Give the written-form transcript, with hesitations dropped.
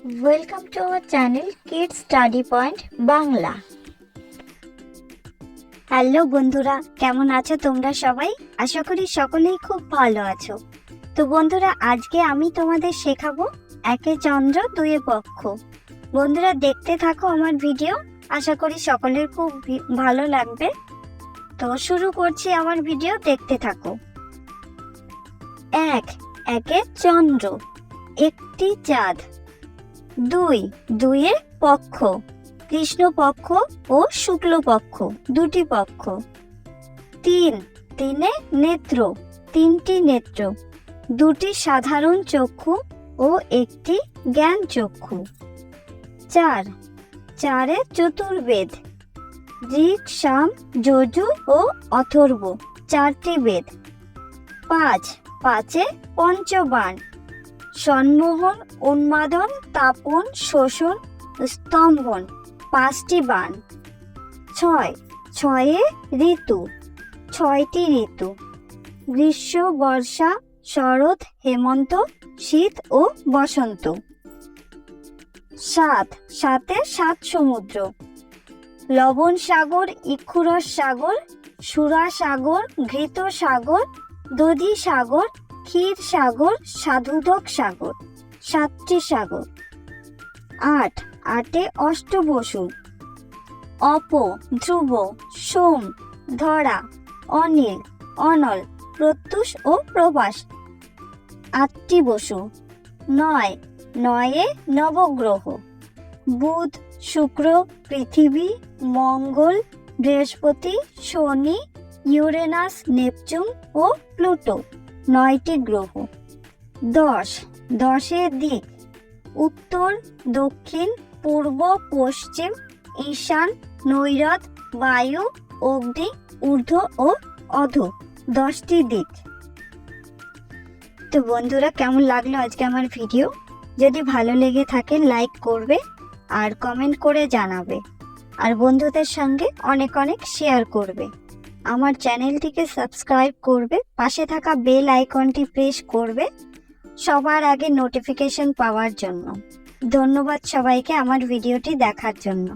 Welcome to our channel kids study point Bangla. Hello বন্ধুরা, কেমন আছো তোমরা সবাই? আশা করি সকলেই খুব ভালো আছো। তো বন্ধুরা, আজকে আমি তোমাদের শেখাবো একে চন্দ্র দুয়ে পক্ষ। বন্ধুরা, দেখতে থাকো আমার ভিডিও, আশা করি সকলের খুব ভালো লাগবে। তো শুরু করছি আমার ভিডিও, দেখতে থাকো। একে চন্দ্র, একটি চাঁদ। দুয়ে পক্ষ, কৃষ্ণপক্ষ ও শুক্লপক্ষ দুটি পক্ষ। তিনে নেত্র, তিনটি নেত্র, দুটি সাধারণ চক্ষু ও একটি জ্ঞান চক্ষু। চারে চতুর্বেদ, ঋক, সাম, যজুর ও অথর্ব, চারটি বেদ। পাঁচে পঞ্চবাণ, সম্মোহন, উন্মাদন, তাপন, শোষণ, স্তম্ভন, পাঁচটি বাণ। ছয়ে ঋতু, ছয়টি ঋতু, গ্রীষ্ম, বর্ষা, শরৎ, হেমন্ত, শীত ও বসন্ত। সাতে সাত সমুদ্র, লবণ সাগর, ইক্ষুরস সাগর, সুরা সাগর, ঘৃত সাগর, দধি সাগর, ক্ষীর সাগর, সাধুদক সাগর, সাতটি সাগর। আটে অষ্টবসু, অপ, ধ্রুব, সোম, ধরা, অনিল, অনল, প্রত্যুষ ও প্রভাস, আটটি বসু। নয়ে নবগ্রহ, বুধ, শুক্র, পৃথিবী, মঙ্গল, বৃহস্পতি, শনি, ইউরেনাস, নেপচুন ও প্লুটো, 9টি গ্রহ। দশে দিক, উত্তর, দক্ষিণ, পূর্ব, পশ্চিম, ঈশান, নৈরত, বায়ু, অগ্নি, ঊর্ধ্ব ও অধো, 10টি দিক। তো বন্ধুরা, কেমন লাগলো আজকে আমার ভিডিও? যদি ভালো লেগে থাকে লাইক করবে আর কমেন্ট করে জানাবে, আর বন্ধুদের সঙ্গে অনেক অনেক শেয়ার করবে। আমার চ্যানেলটিকে সাবস্ক্রাইব করবে, পাশে থাকা বেল আইকনটি প্রেস করবে সবার আগে নোটিফিকেশন পাওয়ার জন্য। ধন্যবাদ সবাইকে আমার ভিডিওটি দেখার জন্য।